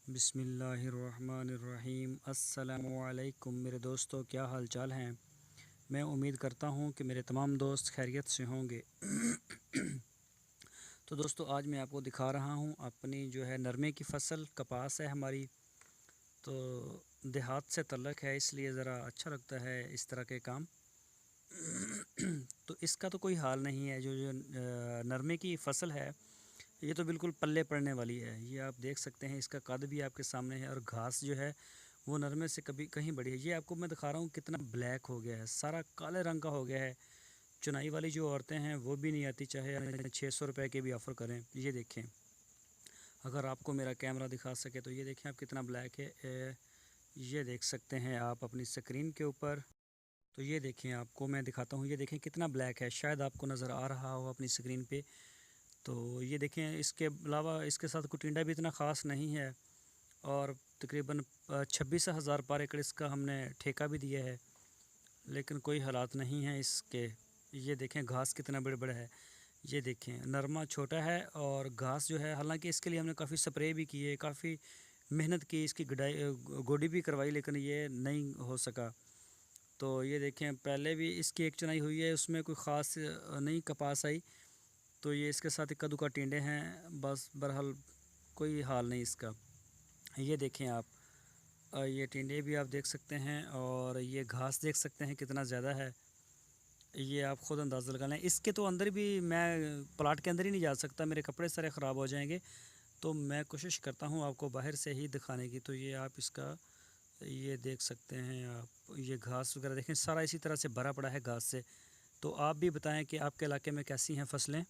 बिस्मिल्लाहिर्रहमानिर्रहीम। अस्सलामुअलैकुम मेरे दोस्तों, क्या हाल चाल हैं। मैं उम्मीद करता हूँ कि मेरे तमाम दोस्त खैरियत से होंगे। तो दोस्तों, आज मैं आपको दिखा रहा हूँ अपनी जो है नरमे की फ़सल। कपास है हमारी, तो देहात से तल्लक़ है, इसलिए ज़रा अच्छा लगता है इस तरह के काम। तो इसका तो कोई हाल नहीं है। जो जो नरमे की फ़सल है, ये तो बिल्कुल पल्ले पड़ने वाली है। ये आप देख सकते हैं, इसका कद भी आपके सामने है और घास जो है वो नरमे से कभी कहीं बड़ी है। ये आपको मैं दिखा रहा हूँ कितना ब्लैक हो गया है, सारा काले रंग का हो गया है। चुनाई वाली जो औरतें हैं वो भी नहीं आती, चाहे 600 रुपये के भी ऑफ़र करें। ये देखें, अगर आपको मेरा कैमरा दिखा सके तो ये देखें आप कितना ब्लैक है। ये देख सकते हैं आप अपनी स्क्रीन के ऊपर। तो ये देखें, आपको मैं दिखाता हूँ, ये देखें कितना ब्लैक है। शायद आपको नज़र आ रहा हो अपनी स्क्रीन पे। तो ये देखें, इसके अलावा इसके साथ कोई टिंडा भी इतना ख़ास नहीं है। और तकरीबन 26,000 पर एकड़ इसका हमने ठेका भी दिया है, लेकिन कोई हालात नहीं है इसके। ये देखें घास कितना बड़े बड़ा है। ये देखें नरमा छोटा है और घास जो है, हालांकि इसके लिए हमने काफ़ी स्प्रे भी किए, काफ़ी मेहनत की, इसकी गुडाई गोडी भी करवाई, लेकिन ये नहीं हो सका। तो ये देखें, पहले भी इसकी एक चुनाई हुई है, उसमें कोई ख़ास नहीं कपास आई। तो ये इसके साथ इक्का दुक्का टिंडे हैं बस। बहरहाल कोई हाल नहीं इसका। ये देखें आप, ये टिंडे भी आप देख सकते हैं और ये घास देख सकते हैं कितना ज़्यादा है। ये आप ख़ुद अंदाज़ा लगा लें। इसके तो अंदर भी मैं प्लाट के अंदर ही नहीं जा सकता, मेरे कपड़े सारे ख़राब हो जाएंगे। तो मैं कोशिश करता हूँ आपको बाहर से ही दिखाने की। तो ये आप इसका ये देख सकते हैं आप, ये घास वगैरह देखें, सारा इसी तरह से भरा पड़ा है घास से। तो आप भी बताएं कि आपके इलाके में कैसी हैं फसलें।